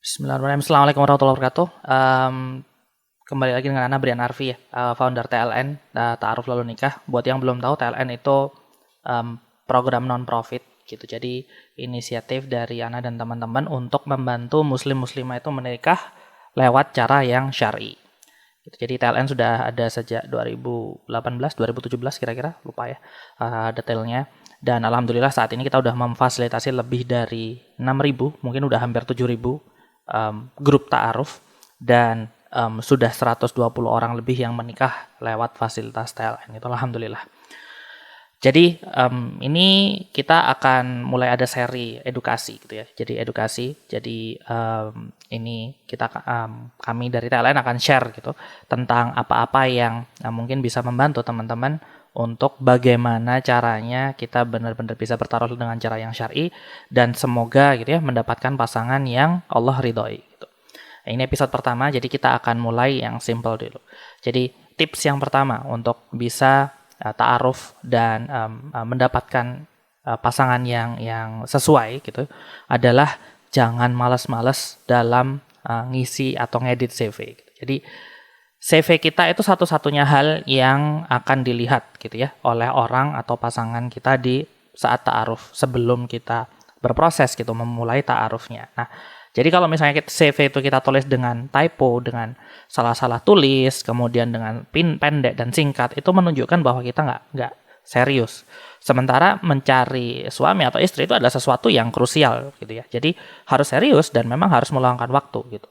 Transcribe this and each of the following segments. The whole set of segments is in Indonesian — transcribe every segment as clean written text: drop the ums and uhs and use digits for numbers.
Bismillahirrahmanirrahim. Assalamualaikum warahmatullahi wabarakatuh. Kembali lagi dengan Ana Brian Arfi ya, founder TLN, Ta'aruf Lalu Nikah. Buat yang belum tahu, TLN itu program non-profit gitu. Jadi inisiatif dari Ana dan teman-teman untuk membantu muslim-muslimah itu menikah lewat cara yang syar'i. Gitu. Jadi TLN sudah ada sejak 2018, 2017 kira-kira, lupa ya detailnya. Dan alhamdulillah saat ini kita udah memfasilitasi lebih dari 6.000, mungkin udah hampir 7.000 grup ta'aruf, dan sudah 120 orang lebih yang menikah lewat fasilitas TLN. Itu alhamdulillah. Jadi ini kita akan mulai ada seri edukasi gitu ya. Jadi edukasi. Jadi ini kita kami dari TLN akan share gitu tentang apa-apa yang mungkin bisa membantu teman-teman untuk bagaimana caranya kita benar-benar bisa bertaruh dengan cara yang syar'i dan semoga gitu ya mendapatkan pasangan yang Allah ridhoi gitu. Nah, ini episode pertama, jadi kita akan mulai yang simple dulu. Jadi tips yang pertama untuk bisa ta'aruf dan mendapatkan pasangan yang sesuai gitu adalah jangan malas-malas dalam ngisi atau ngedit CV gitu. Jadi CV kita itu satu-satunya hal yang akan dilihat gitu ya oleh orang atau pasangan kita di saat ta'aruf sebelum kita berproses gitu memulai ta'arufnya. Nah, jadi kalau misalnya CV itu kita tulis dengan typo, dengan salah-salah tulis, kemudian dengan pendek dan singkat, itu menunjukkan bahwa kita nggak serius. Sementara mencari suami atau istri itu adalah sesuatu yang krusial gitu ya. Jadi harus serius dan memang harus meluangkan waktu gitu.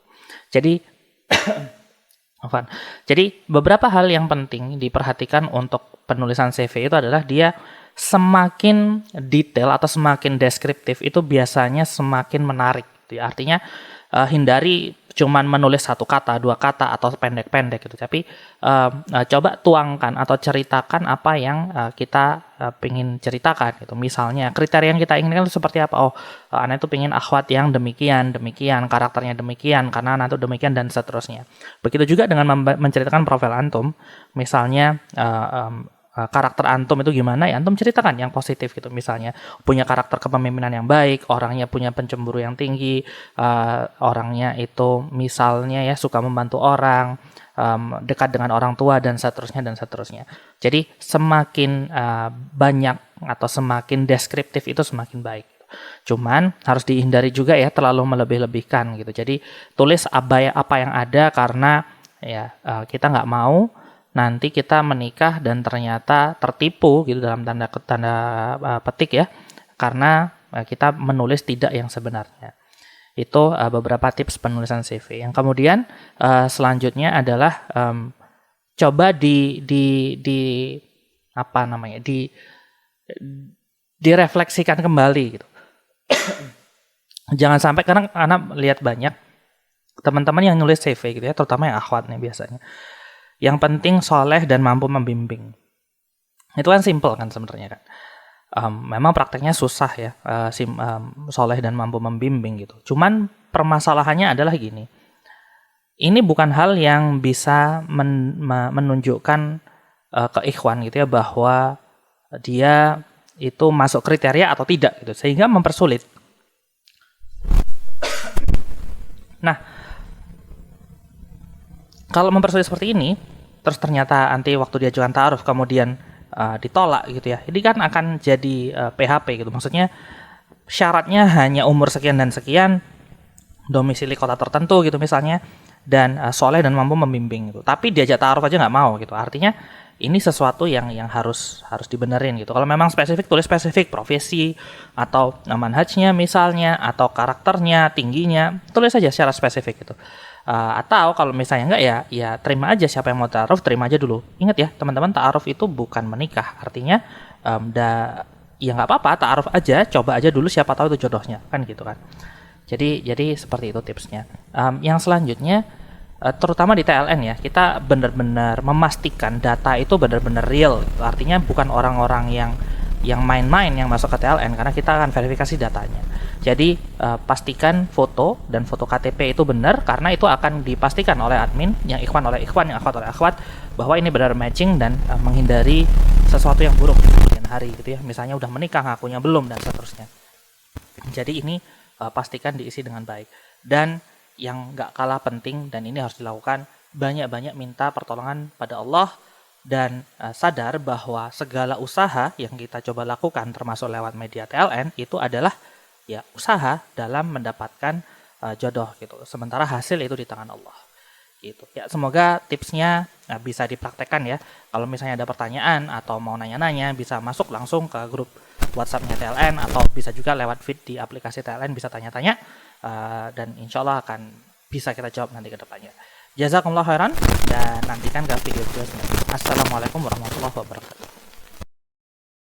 Jadi beberapa hal yang penting diperhatikan untuk penulisan CV itu adalah dia semakin detail atau semakin deskriptif itu biasanya semakin menarik. Artinya hindari cuman menulis satu kata, dua kata atau pendek-pendek gitu. Tapi coba tuangkan atau ceritakan apa yang kita pingin ceritakan gitu. Misalnya kriteria yang kita inginkan itu seperti apa? Ana itu pingin akhwat yang demikian, karakternya demikian, karena Ana itu demikian dan seterusnya. Begitu juga dengan menceritakan profil antum. Misalnya karakter antum itu gimana ya, antum ceritakan yang positif gitu. Misalnya punya karakter kepemimpinan yang baik, orangnya punya pencemburu yang tinggi, orangnya itu misalnya ya suka membantu orang, dekat dengan orang tua dan seterusnya. Jadi semakin banyak atau semakin deskriptif itu semakin baik. Cuman harus dihindari juga ya terlalu melebih-lebihkan gitu. Jadi tulis apa yang ada, karena ya kita nggak mau nanti kita menikah dan ternyata tertipu gitu dalam tanda petik ya, karena kita menulis tidak yang sebenarnya. Itu beberapa tips penulisan CV. Yang kemudian selanjutnya adalah coba direfleksikan kembali gitu. Jangan sampai, karena anak lihat banyak teman-teman yang nulis CV gitu ya, terutama yang akhwat nih biasanya. Yang penting soleh dan mampu membimbing. Itu kan simple kan sebenarnya kan. Memang prakteknya susah ya, soleh dan mampu membimbing gitu. Cuman permasalahannya adalah gini. Ini bukan hal yang bisa menunjukkan ke ikhwan gitu ya, bahwa dia itu masuk kriteria atau tidak gitu. Sehingga mempersulit. Nah, kalau mempersulit seperti ini, terus ternyata nanti waktu diajukan ta'aruf kemudian ditolak gitu ya, ini kan akan jadi PHP gitu. Maksudnya syaratnya hanya umur sekian dan sekian, domisili kota tertentu gitu misalnya, dan soleh dan mampu membimbing gitu. Tapi diajak ta'aruf aja nggak mau gitu. Artinya ini sesuatu yang harus dibenerin gitu. Kalau memang spesifik, tulis spesifik profesi atau manhajnya misalnya, atau karakternya, tingginya, tulis aja secara spesifik gitu. Atau kalau misalnya enggak ya terima aja, siapa yang mau ta'aruf terima aja dulu. Ingat ya teman-teman, ta'aruf itu bukan menikah. Artinya ya nggak apa-apa, ta'aruf aja, coba aja dulu, siapa tahu itu jodohnya kan gitu kan. Jadi seperti itu tipsnya. Yang selanjutnya terutama di TLN ya, kita benar-benar memastikan data itu benar-benar real gitu. Artinya bukan orang-orang yang main-main yang masuk ke TLN, karena kita akan verifikasi datanya. Jadi pastikan foto dan foto KTP itu benar, karena itu akan dipastikan oleh admin, yang ikhwan oleh ikhwan, yang akhwat oleh akhwat, bahwa ini benar matching dan menghindari sesuatu yang buruk di kemudian hari gitu ya. Misalnya udah menikah ngakunya belum dan seterusnya. Jadi ini pastikan diisi dengan baik. Dan yang nggak kalah penting dan ini harus dilakukan, banyak-banyak minta pertolongan pada Allah dan sadar bahwa segala usaha yang kita coba lakukan termasuk lewat media TLN itu adalah ya usaha dalam mendapatkan jodoh gitu. Sementara hasil itu di tangan Allah. Gitu. Ya, semoga tipsnya bisa dipraktekkan ya. Kalau misalnya ada pertanyaan atau mau nanya-nanya bisa masuk langsung ke grup WhatsApp-nya TLN atau bisa juga lewat feed di aplikasi TLN bisa tanya-tanya dan insya Allah akan bisa kita jawab nanti ke depannya. Jazakumullah khairan dan nantikan ke video-video selanjutnya. Assalamualaikum warahmatullahi wabarakatuh.